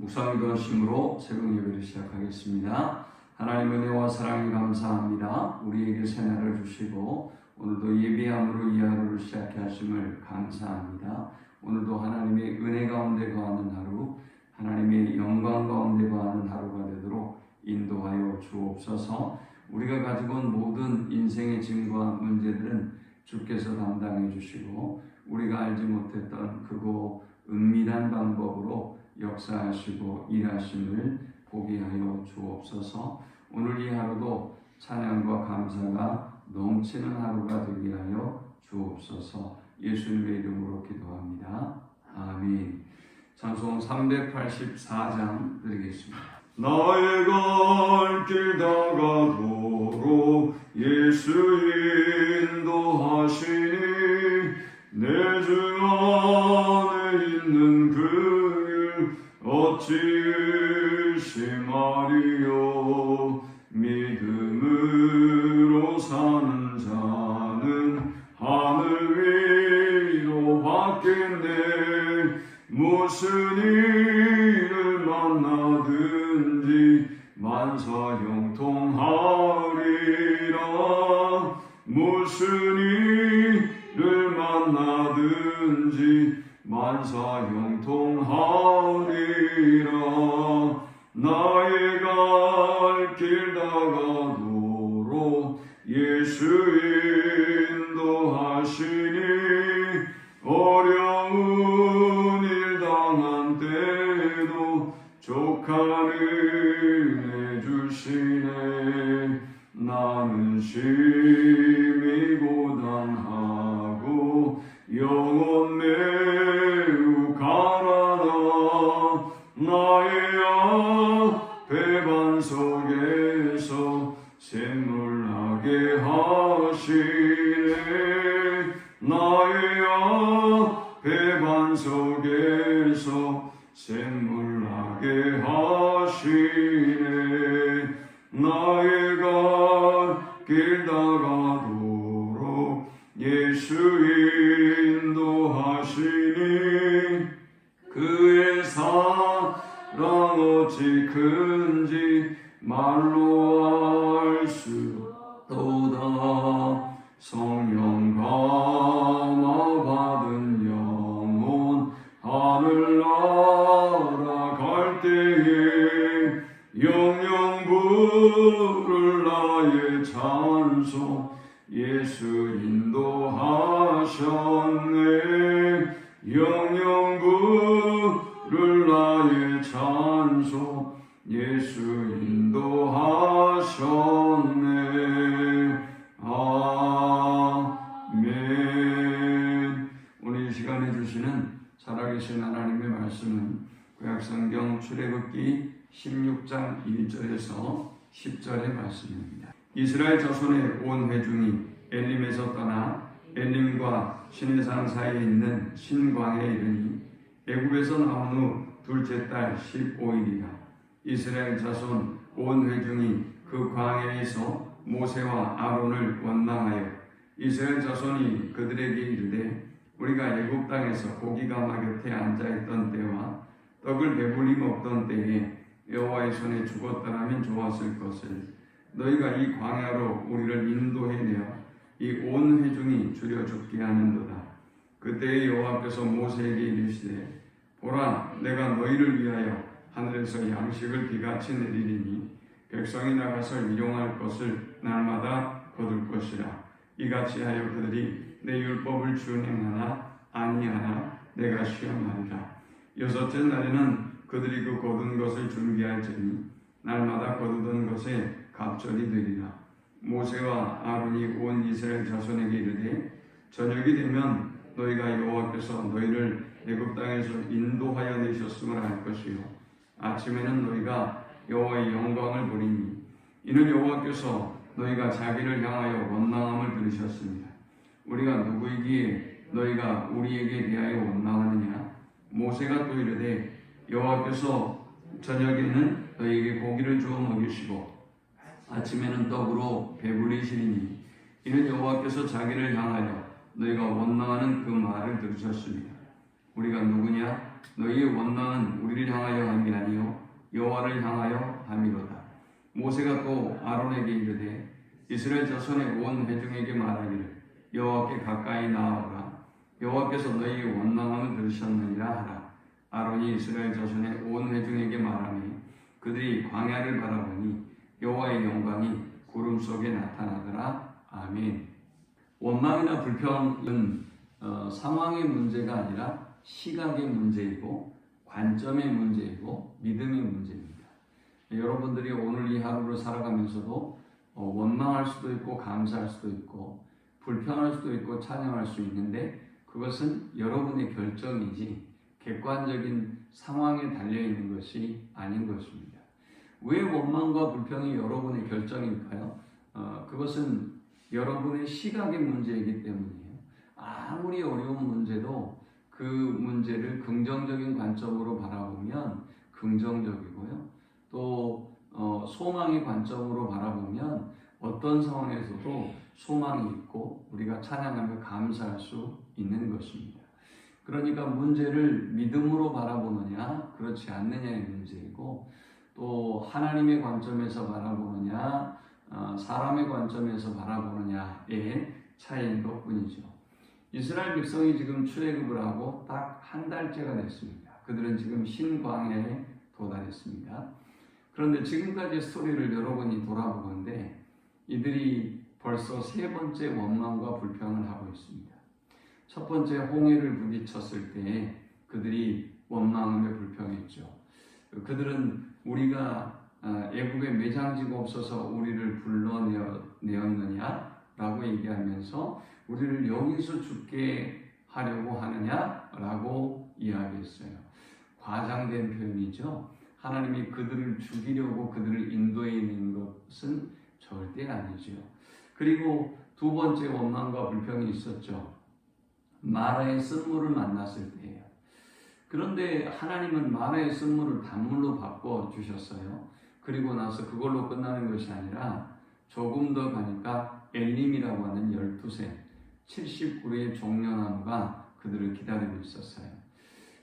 묵상기도하심으로 새벽 예배를 시작하겠습니다. 하나님 은혜와 사랑에 감사합니다. 우리에게 새날을 주시고 오늘도 예배함으로 이 하루를 시작해 하심을 감사합니다. 오늘도 하나님의 은혜 가운데 거하는 하루, 하나님의 영광 가운데 거하는 하루가 되도록 인도하여 주옵소서. 우리가 가지고 온 모든 인생의 짐과 문제들은 주께서 담당해 주시고 우리가 알지 못했던 크고 은밀한 방법으로 역사하시고 일하심을 보게 하여 주옵소서. 오늘 이 하루도 찬양과 감사가 넘치는 하루가 되게 하여 주옵소서. 예수님의 이름으로 기도합니다. 아멘. 찬송 384장 드리겠습니다. 나의 갈 길 다가도록 예수 인도하시니 내 주 안에 있는 그 길 어찌 의심하리요. 믿음으로 사는 자는 하늘 위로 받겠네. 무슨 일을 만나든지 만사형통하리라. 무슨 일을 만나든지 만사형통하리라. 나의 갈 길 다가도록 예수 인도하시니 어려운 일 당한 때도 족한 은혜 주시네. 나는 심히 고단하고 영혼 매우 가난하. 나의 앞에 반석에서 샘물나게 하시네. 나의 앞에 반석에서 샘물나게 하시네. 나의 갈 길 다가도록 예수 인도하시니 그의 사랑 어찌 큰지 말로 알 수 없도다. 성령 감화 받은 영혼 하늘나라 갈 때에 영영 부를 나의 찬송 예수 인도하셨네. 영영 부를 나의 찬송 예수 인도하셨네. 아멘. 오늘 이 시간에 주시는 살아계신 하나님의 말씀은 구약성경 출애굽기 16장 1절에서 10절의 말씀입니다. 이스라엘 자손의 온 회중이 엘림에서 떠나 엘림과 시내산 사이에 있는 신광에 이르니 애굽에서 나온 후 둘째 달 15일이라. 이스라엘 자손 온 회중이 그 광야에서 모세와 아론을 원망하여 이스라엘 자손이 그들에게 이르되 우리가 애굽 땅에서 고기가마 곁에 앉아있던 때와 떡을 배불리 먹던 때에 여호와의 손에 죽었더라면 좋았을 것을 너희가 이 광야로 우리를 인도해내어 이 온 회중이 줄여 죽게 하는도다. 그때에 여호와께서 모세에게 이르시되 보라, 내가 너희를 위하여 하늘에서 양식을 비같이 내리리니 백성이 나가서 일용할 것을 날마다 거둘 것이라. 이같이 하여 그들이 내 율법을 준행하나 아니하나 내가 시험하리라. 여섯째 날에는 그들이 그 거둔 것을 준비할지니 날마다 거두던 것에 갑절이 되리라. 모세와 아론이 온 이스라엘 자손에게 이르되 저녁이 되면 너희가 여호와께서 너희를 애굽 땅에서 인도하여 내셨음을 알 것이요 아침에는 너희가 여호와의 영광을 보리니 이는 여호와께서 너희가 자기를 향하여 원망함을 들으셨습니다. 우리가 누구이기에 너희가 우리에게 대하여 원망하느냐? 모세가 또 이르되 여호와께서 저녁에는 너희에게 고기를 주어 먹이시고 아침에는 떡으로 배부리시리니 이는 여호와께서 자기를 향하여 너희가 원망하는 그 말을 들으셨습니다. 우리가 누구냐? 너희의 원망은 우리를 향하여 함이 아니요 여호와를 향하여 함이로다. 모세가 또 아론에게 이르되 이스라엘 자손의 온 회중에게 말하기를 여호와께 가까이 나아오라. 여호와께서 너희의 원망함을 들으셨느니라 하라. 아론이 이스라엘 자손의 온 회중에게 말하니 그들이 광야를 바라보니 여호와의 영광이 구름 속에 나타나더라. 아멘. 원망이나 불평은 상황의 문제가 아니라 시각의 문제이고 관점의 문제이고 믿음의 문제입니다. 여러분들이 오늘 이 하루를 살아가면서도 원망할 수도 있고 감사할 수도 있고 불평할 수도 있고 찬양할 수 있는데 그것은 여러분의 결정이지 객관적인 상황에 달려있는 것이 아닌 것입니다. 왜 원망과 불평이 여러분의 결정일까요? 그것은 여러분의 시각의 문제이기 때문이에요. 아무리 어려운 문제도 그 문제를 긍정적인 관점으로 바라보면 긍정적이고요. 또 소망의 관점으로 바라보면 어떤 상황에서도 소망이 있고 우리가 찬양하며 감사할 수 있는 것입니다. 그러니까 문제를 믿음으로 바라보느냐 그렇지 않느냐의 문제이고 또 하나님의 관점에서 바라보느냐 사람의 관점에서 바라보느냐의 차이인 것뿐이죠. 이스라엘 백성이 지금 출애굽을 하고 딱 한 달째가 됐습니다. 그들은 지금 신광야에 도달했습니다. 그런데 지금까지 스토리를 여러분이 돌아보건대 이들이 벌써 세 번째 원망과 불평을 하고 있습니다. 첫 번째 홍해를 부딪혔을 때 그들이 원망하며 불평했죠. 그들은 우리가 애굽에 매장지가 없어서 우리를 불러내었느냐 라고 얘기하면서 우리를 여기서 죽게 하려고 하느냐 라고 이야기했어요. 과장된 표현이죠. 하나님이 그들을 죽이려고 그들을 인도해낸 것은 절대 아니죠. 그리고 두 번째 원망과 불평이 있었죠. 마라의 쓴물을 만났을 때예요. 그런데 하나님은 마라의 쓴물을 단물로 바꿔주셨어요. 그리고 나서 그걸로 끝나는 것이 아니라 조금 더 가니까 엘림이라고 하는 12새 70그루의 종려나무가 그들을 기다리고 있었어요.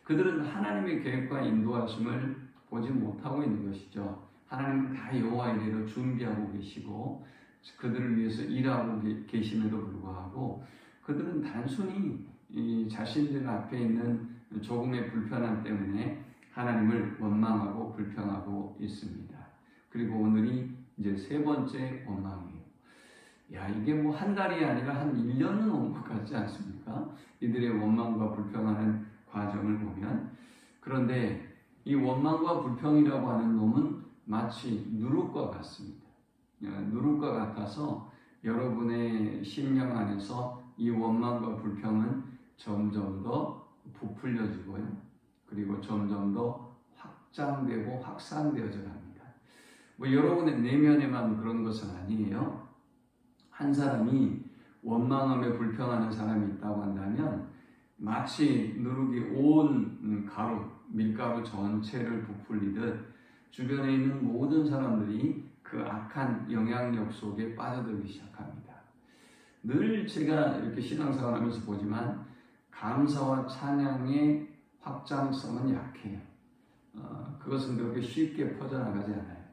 그들은 하나님의 계획과 인도하심을 보지 못하고 있는 것이죠. 하나님은 다 여호와 이래로 준비하고 계시고 그들을 위해서 일하고 계심에도 불구하고 그들은 단순히 자신들 앞에 있는 조금의 불편함 때문에 하나님을 원망하고 불평하고 있습니다. 그리고 오늘이 이제 세 번째 원망이에요. 이게 뭐 한 달이 아니라 한 1년은 온 것 같지 않습니까? 이들의 원망과 불평하는 과정을 보면. 그런데 이 원망과 불평이라고 하는 놈은 마치 누룩과 같습니다. 누룩과 같아서 여러분의 심령 안에서 이 원망과 불평은 점점 더 부풀려지고요. 그리고 점점 더 확장되고 확산되어져 갑니다. 뭐 여러분의 내면에만 그런 것은 아니에요. 한 사람이 원망하며 불평하는 사람이 있다고 한다면 마치 누룩이 온 가루, 밀가루 전체를 부풀리듯 주변에 있는 모든 사람들이 그 악한 영향력 속에 빠져들기 시작합니다. 늘 제가 이렇게 신앙생활 하면서 보지만 감사와 찬양의 확장성은 약해요. 그것은 그렇게 쉽게 퍼져나가지 않아요.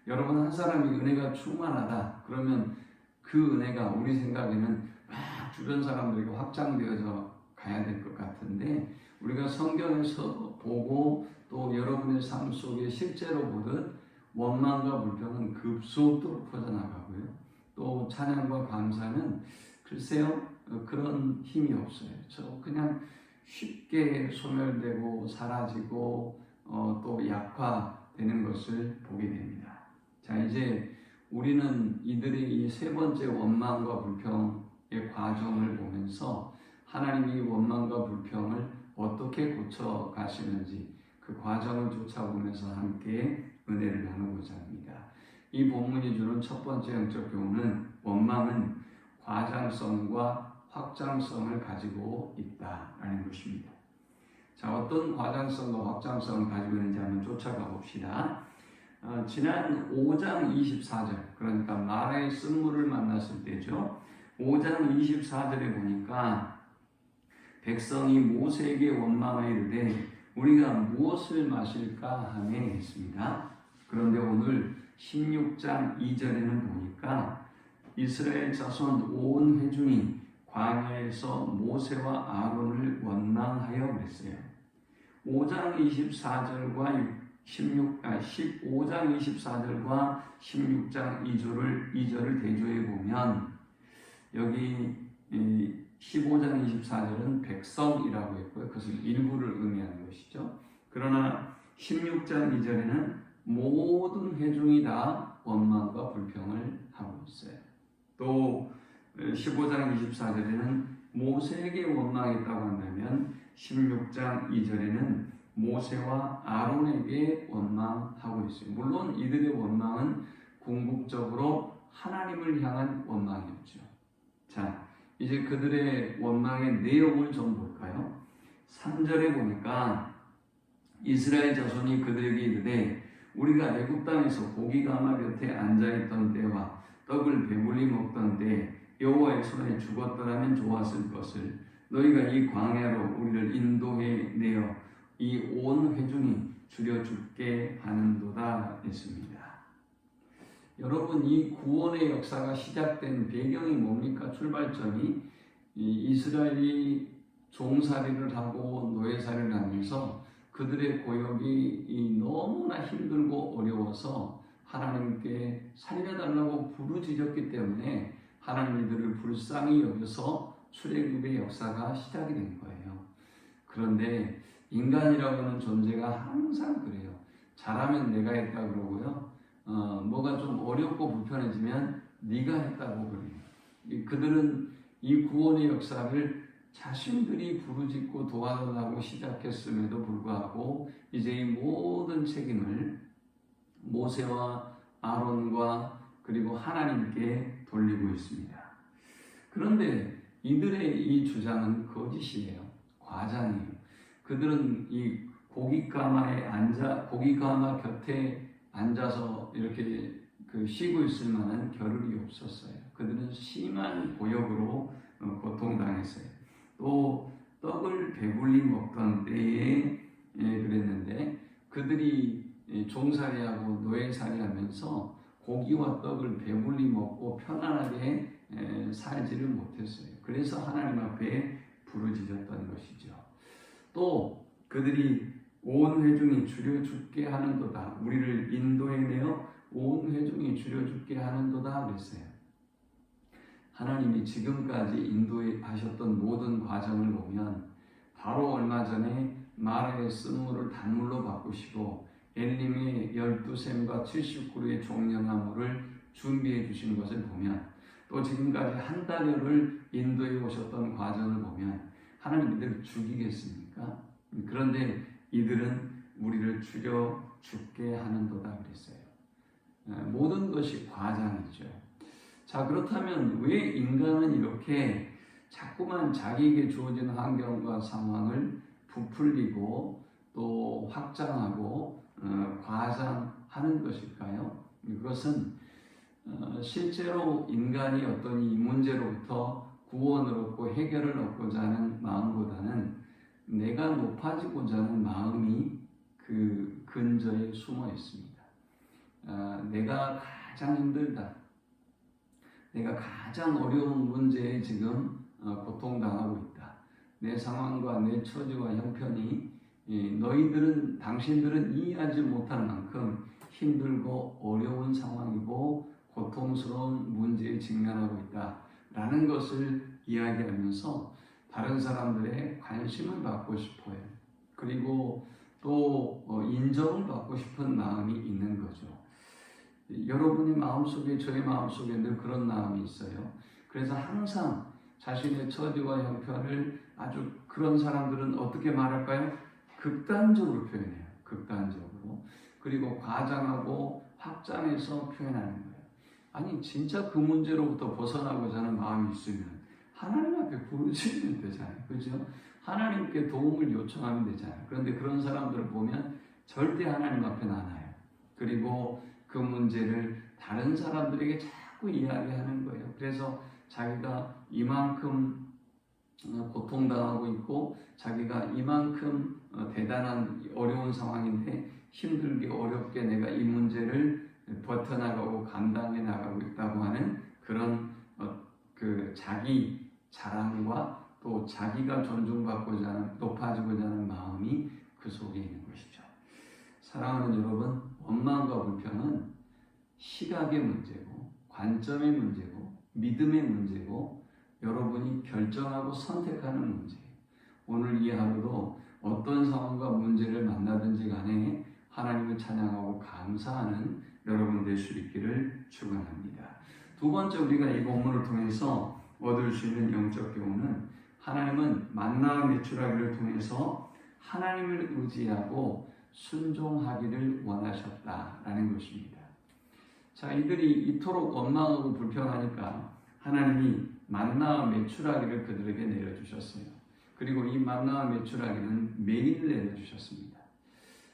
여러분 한 사람이 은혜가 충만하다 그러면 그 은혜가 우리 생각에는 막 주변 사람들에게 확장되어져 가야 될 것 같은데 우리가 성경에서 보고 또 여러분의 삶 속에 실제로 보듯 원망과 불평은 급속도로 퍼져나가고요. 또 찬양과 감사는 글쎄요 그런 힘이 없어요. 그냥 쉽게 소멸되고 사라지고 또 약화되는 것을 보게 됩니다. 자 이제 우리는 이들의 이 세 번째 원망과 불평의 과정을 보면서 하나님이 원망과 불평을 어떻게 고쳐 가시는지 그 과정을 쫓아보면서 함께 은혜를 나누고자 합니다. 이 본문이 주는 첫 번째 영적 교훈은 원망은 과장성과 확장성을 가지고 있다라는 것입니다. 자, 어떤 과장성과 확장성을 가지고 있는지 한번 쫓아가 봅시다. 지난 5장 24절, 그러니까 마라의 쓴물을 만났을 때죠. 5장 24절에 보니까 백성이 모세에게 원망하여 이르되 우리가 무엇을 마실까 하매 했습니다. 그런데 오늘 16장 2절에는 보니까 이스라엘 자손 온 회중이 광야에서 모세와 아론을 원망하여 그랬어요. 5장 24절과 15장 24절과 16장 2절을 대조해 보면 여기 15장 24절은 백성이라고 했고요. 그것은 일부를 의미하는 것이죠. 그러나 16장 2절에는 모든 회중이 다 원망과 불평을 하고 있어요. 또 15장 24절에는 모세에게 원망했다고 한다면 16장 2절에는 모세와 아론에게 원망하고 있어요. 물론 이들의 원망은 궁극적으로 하나님을 향한 원망이었죠. 자, 이제 그들의 원망의 내용을 좀 볼까요? 3절에 보니까 이스라엘 자손이 그들에게 이르되 우리가 애굽 땅에서 고기가마 곁에 앉아있던 때와 떡을 배불리 먹던 때 여호와의 손에 죽었더라면 좋았을 것을 너희가 이 광야로 우리를 인도해 내어 이 온 회중이 줄여 죽게 하는도다 했습니다. 여러분, 이 구원의 역사가 시작된 배경이 뭡니까? 출발점이 이스라엘이 종살이를 하고 노예살이를 하면서 그들의 고역이 너무나 힘들고 어려워서 하나님께 살려달라고 부르짖었기 때문에 하나님 이들을 불쌍히 여겨서 출애굽의 역사가 시작이 된 거예요. 그런데 인간이라고 하는 존재가 항상 그래요. 잘하면 내가 했다 그러고요. 뭐가 좀 어렵고 불편해지면 네가 했다고 그래요. 그들은 이 구원의 역사를 자신들이 부르짖고 도와달라고 시작했음에도 불구하고 이제 이 모든 책임을 모세와 아론과 그리고 하나님께 돌리고 있습니다. 그런데 이들의 이 주장은 거짓이에요. 과장이에요. 그들은 이 고기가마 곁에 앉아서 이렇게 쉬고 있을 만한 겨를이 없었어요. 그들은 심한 고역으로 고통당했어요. 또 떡을 배불리 먹던 때에 그랬는데 그들이 종살이하고 노예살이하면서 고기와 떡을 배불리 먹고 편안하게 살지를 못했어요. 그래서 하나님 앞에 부르짖었던 것이죠. 또 그들이 온 회중이 줄여 죽게 하는도다. 우리를 인도해 내어 온 회중이 줄여 죽게 하는도다 그랬어요. 하나님이 지금까지 인도하셨던 모든 과정을 보면 바로 얼마 전에 마라의 쓴물을 단물로 바꾸시고 엘림의 12샘과 70그루의 종려나무를 준비해 주신 것을 보면 또 지금까지 한 달여를 인도해 오셨던 과정을 보면 하나님 이들을 죽이겠습니까? 그런데 이들은 우리를 줄여 죽게 하는도다 그랬어요. 모든 것이 과장이죠. 자, 그렇다면 왜 인간은 이렇게 자꾸만 자기에게 주어진 환경과 상황을 부풀리고 또 확장하고 과장하는 것일까요? 그것은 실제로 인간이 어떤 이 문제로부터 구원을 얻고 해결을 얻고자 하는 마음보다는 내가 높아지고자 하는 마음이 그 근저에 숨어 있습니다. 내가 가장 힘들다. 내가 가장 어려운 문제에 지금 고통당하고 있다. 내 상황과 내 처지와 형편이 당신들은 이해하지 못할 만큼 힘들고 어려운 상황이고 고통스러운 문제에 직면하고 있다. 라는 것을 이야기하면서 다른 사람들의 관심을 받고 싶어요. 그리고 또 인정을 받고 싶은 마음이 있는 거죠. 여러분의 마음속에 저의 마음속에 늘 그런 마음이 있어요. 그래서 항상 자신의 처지와 형편을 아주 그런 사람들은 어떻게 말할까요? 극단적으로 표현해요. 극단적으로. 그리고 과장하고 확장해서 표현하는 거예요. 아니 진짜 그 문제로부터 벗어나고자 하는 마음이 있으면 하나님 앞에 부르짖으면 되잖아요. 그렇죠? 하나님께 도움을 요청하면 되잖아요. 그런데 그런 사람들을 보면 절대 하나님 앞에 안 와요. 그리고 그 문제를 다른 사람들에게 자꾸 이야기하는 거예요. 그래서 자기가 이만큼 고통당하고 있고 자기가 이만큼 대단한 어려운 상황인데 힘들게 어렵게 내가 이 문제를 버텨나가고 감당해 나가고 있다고 하는 그런 그 자기 자랑과 또 자기가 존중받고자 하는 높아지고자 하는 마음이 그 속에 있는 것이죠. 사랑하는 여러분, 원망과 불평은 시각의 문제고 관점의 문제고 믿음의 문제고 여러분이 결정하고 선택하는 문제예요. 오늘 이 하루도 어떤 상황과 문제를 만나든지 간에 하나님을 찬양하고 감사하는 여러분 될 수 있기를 축원합니다. 두 번째 우리가 이 본문을 통해서 얻을 수 있는 영적 교훈은 하나님은 만나와 메추라기를 통해서 하나님을 의지하고 순종하기를 원하셨다라는 것입니다. 자, 이들이 이토록 원망하고 불평하니까 하나님이 만나와 메추라기를 그들에게 내려주셨어요. 그리고 이 만나와 메추라기는 매일 내려주셨습니다.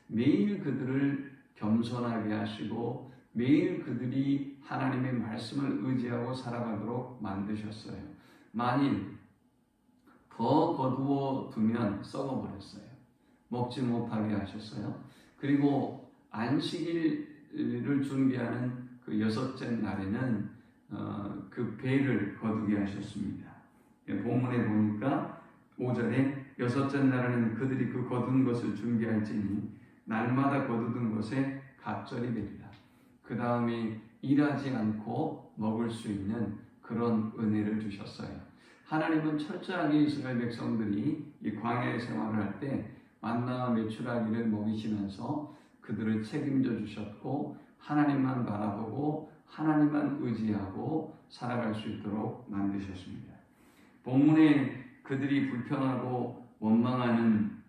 매일 그들을 겸손하게 하시고 매일 그들이 하나님의 말씀을 의지하고 살아가도록 만드셨어요. 만일 더 거두어 두면 썩어버렸어요. 먹지 못하게 하셨어요. 그리고 안식일을 준비하는 그 여섯째 날에는 그 배를 거두게 하셨습니다. 본문에 보니까 5절에 여섯째 날에는 그들이 그 거둔 것을 준비할지니 날마다 거두던 것에 갑절이 되리라. 그 다음에 일하지 않고 먹을 수 있는 그런 은혜를 주셨어요. 하나님은 철저하게 이스라엘 백성들이 이 광야의 생활을 할 때 만나와 메추라기를 먹이시면서 그들을 책임져 주셨고 하나님만 바라보고 하나님만 의지하고 살아갈 수 있도록 만드셨습니다. 본문에 그들이 불평하고 원망하는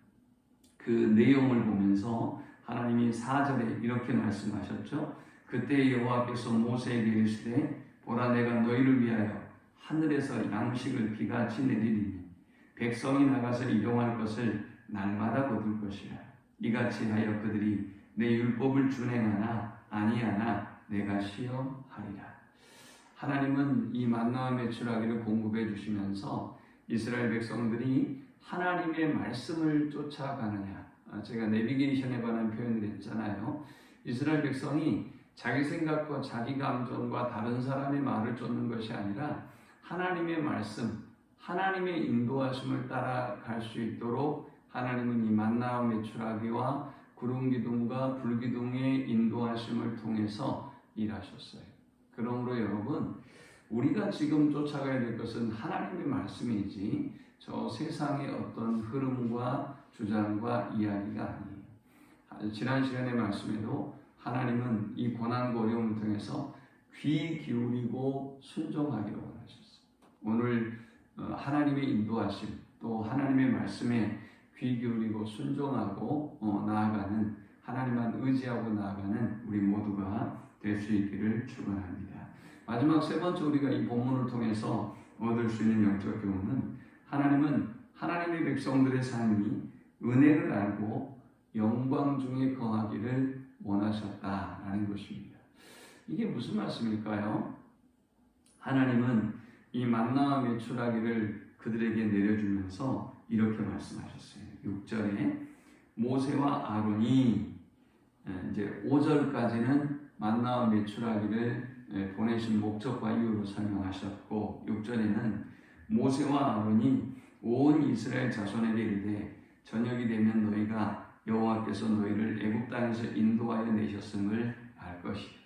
그 내용을 보면서 하나님이 4절에 이렇게 말씀하셨죠. 그때 여호와께서 모세에게 이르시되 보라 내가 너희를 위하여 하늘에서 양식을 비같이 내리리니 백성이 나가서 일용할 것을 날마다 거둘 것이라. 이같이 하여 그들이 내 율법을 준행하나 아니하나 내가 시험하리라. 하나님은 이 만나와 메추라기를 공급해 주시면서 이스라엘 백성들이 하나님의 말씀을 쫓아가느냐. 제가 내비게이션에 관한 표현을 했잖아요. 이스라엘 백성이 자기 생각과 자기 감정과 다른 사람의 말을 쫓는 것이 아니라 하나님의 말씀, 하나님의 인도하심을 따라갈 수 있도록 하나님은 이 만나와 메추라기와 구름 기둥과 불 기둥의 인도하심을 통해서 일하셨어요. 그러므로 여러분, 우리가 지금 쫓아가야 될 것은 하나님의 말씀이지 저 세상의 어떤 흐름과 주장과 이야기가 아니에요. 지난 시간의 말씀에도 하나님은 이 고난과 어려움을 통해서 귀 기울이고 순종하기를 원하셨어요. 오늘 하나님의 인도하심 또 하나님의 말씀에 귀 기울이고 순종하고 나아가는 하나님만 의지하고 나아가는 우리 모두가 될 수 있기를 축원합니다. 마지막 세 번째 우리가 이 본문을 통해서 얻을 수 있는 영적 교훈은 하나님은 하나님의 백성들의 삶이 은혜를 알고 영광 중에 거하기를 원하셨다라는 것입니다. 이게 무슨 말씀일까요? 하나님은 이 만나와 메추라기를 그들에게 내려주면서 이렇게 말씀하셨어요. 6절에 모세와 아론이 이제 5절까지는 만나와 메추라기를 보내신 목적과 이유로 설명하셨고 6절에는 모세와 아론이 온 이스라엘 자손에게 이르되 저녁이 되면 너희가 여호와께서 너희를 애굽 땅에서 인도하여 내셨음을 알 것이라.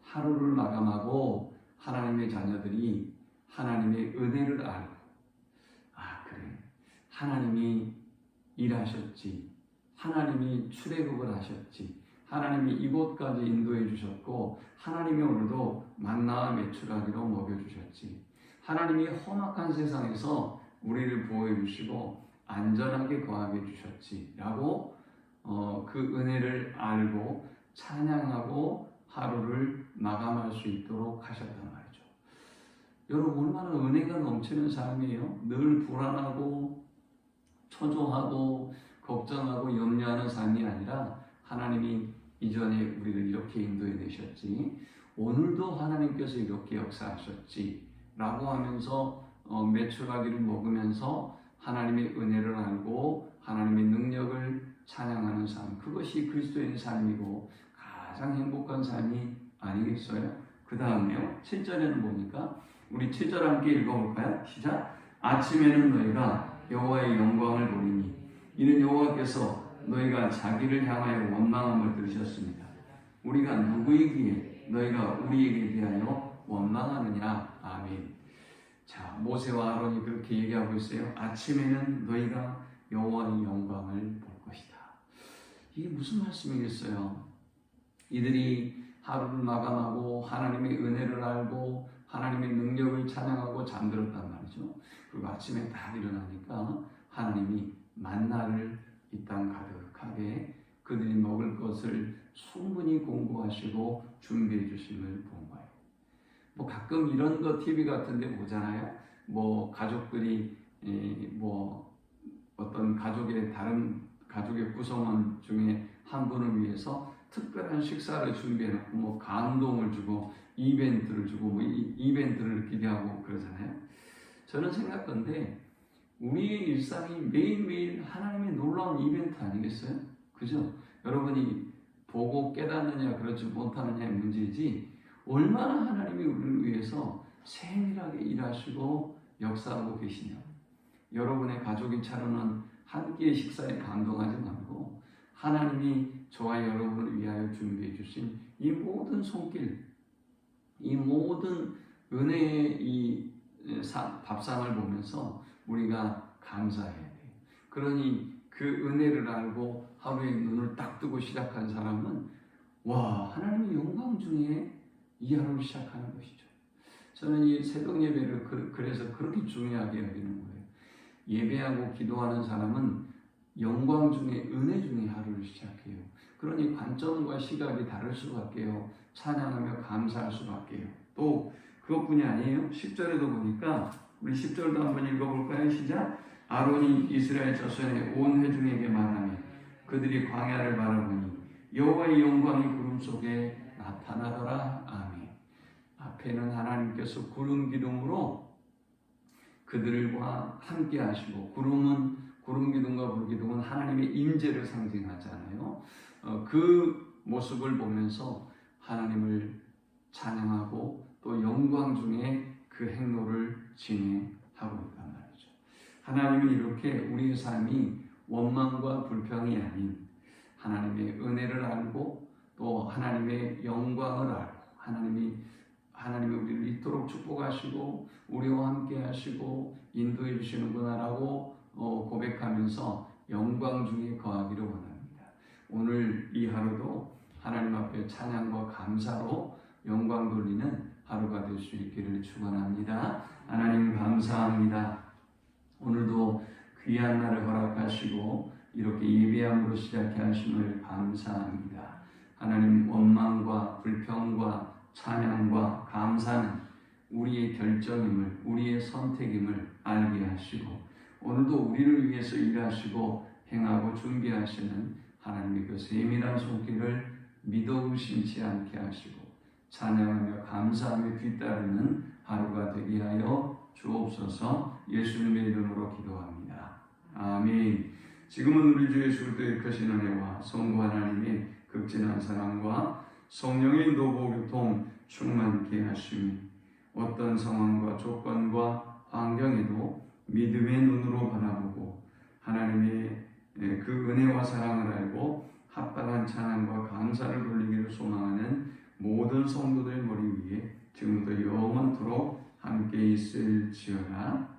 하루를 마감하고 하나님의 자녀들이 하나님의 은혜를 알고 그래 하나님이 일하셨지 하나님이 출애굽을 하셨지 하나님이 이곳까지 인도해 주셨고 하나님이 오늘도 만나와 메추라기로 먹여주셨지 하나님이 험악한 세상에서 우리를 보호해 주시고 안전하게 거하게 해주셨지 라고 그 은혜를 알고 찬양하고 하루를 마감할 수 있도록 하셨단 말이죠. 여러분 얼마나 은혜가 넘치는 삶이에요. 늘 불안하고 초조하고 걱정하고 염려하는 삶이 아니라 하나님이 이전에 우리를 이렇게 인도해 내셨지 오늘도 하나님께서 이렇게 역사하셨지 라고 하면서 메추라기를 먹으면서 하나님의 은혜를 알고 하나님의 능력을 찬양하는 삶, 그것이 그리스도인의 삶이고 가장 행복한 삶이 아니겠어요? 그 다음에요, 7절에는 보니까 우리 7절 함께 읽어볼까요? 시작! 아침에는 너희가 여호와의 영광을 보리니 이는 여호와께서 너희가 자기를 향하여 원망함을 들으셨습니다. 우리가 누구이기에 너희가 우리에게 대하여 원망하느냐? 아멘. 자, 모세와 아론이 그렇게 얘기하고 있어요. 아침에는 너희가 여호와의 영광을 볼 것이다. 이게 무슨 말씀이겠어요? 이들이 하루를 마감하고 하나님의 은혜를 알고 하나님의 능력을 찬양하고 잠들었단 말이죠. 그리고 아침에 딱 일어나니까 하나님이 만나를 이 땅 가득하게 그들이 먹을 것을 충분히 공부하시고 준비해 주심을 본 거예요. 뭐 가끔 이런 거 TV 같은 데 보잖아요. 뭐 가족들이 뭐 어떤 가족의 다른 가족의 구성원 중에 한 분을 위해서 특별한 식사를 준비해 놓고 뭐 감동을 주고 이벤트를 주고 뭐 이벤트를 기대하고 그러잖아요. 저는 생각건데 우리의 일상이 매일매일 하나님의 놀라운 이벤트 아니겠어요? 그죠? 여러분이 보고 깨닫느냐 그렇지 못하느냐의 문제이지 얼마나 하나님이 우리를 위해서 세밀하게 일하시고 역사하고 계시냐. 여러분의 가족이 차려놓은 한 끼의 식사에 감동하지 말고 하나님이 저와 여러분을 위하여 준비해 주신 이 모든 손길, 이 모든 은혜의 이 밥상을 보면서 우리가 감사해야 돼요. 그러니 그 은혜를 알고 하루에 눈을 딱 뜨고 시작한 사람은 와, 하나님의 영광 중에 이 하루를 시작하는 것이죠. 저는 이 새벽 예배를 그래서 그렇게 중요하게 여기는 거예요. 예배하고 기도하는 사람은 영광 중에 은혜 중에 하루를 시작해요. 그러니 관점과 시각이 다를 수밖에요. 찬양하며 감사할 수밖에요. 또 그것뿐이 아니에요. 10절에도 보니까 우리 10절도 한번 읽어볼까요? 시작! 아론이 이스라엘 자손의 온 회중에게 말하며 그들이 광야를 바라보니 여호와의 영광이 구름 속에 나타나더라. 아멘. 앞에는 하나님께서 구름 기둥으로 그들과 함께 하시고 구름 기둥과 불 기둥은 하나님의 임재를 상징하잖아요. 그 모습을 보면서 하나님을 찬양하고 또 영광 중에 그 행로를 진행하고 있단 말이죠. 하나님은 이렇게 우리의 삶이 원망과 불평이 아닌 하나님의 은혜를 알고 또 하나님의 영광을 알고 하나님이 우리를 이토록 축복하시고 우리와 함께 하시고 인도해 주시는구나라고 고백하면서 영광 중에 거하기를 원합니다. 오늘 이 하루도 하나님 앞에 찬양과 감사로 영광 돌리는 하루가 될 수 있기를 축원합니다. 하나님 감사합니다. 오늘도 귀한 날을 허락하시고 이렇게 예배함으로 시작해 하심을 감사합니다. 하나님 원망과 불평과 찬양과 감사는 우리의 결정임을 우리의 선택임을 알게 하시고 오늘도 우리를 위해서 일하시고 행하고 준비하시는 하나님의 그 세밀한 손길을 믿어 의심치 않게 하시고 찬양하며 감사하며 뒤따르는 하루가 되게 하여 주옵소서. 예수님의 이름으로 기도합니다. 아멘. 지금은 우리 주 예수 그리스도의 크신 은혜와 성부 하나님의 극진한 사랑과 성령의 인도보 교통 충만케 하심이 어떤 상황과 조건과 환경에도 믿음의 눈으로 바라보고 하나님의 그 은혜와 사랑을 알고 합당한 찬양과 감사를 돌리기를 소망하는 모든 성도들 머리 위에 지금부터 영원토록 함께 있을지어다.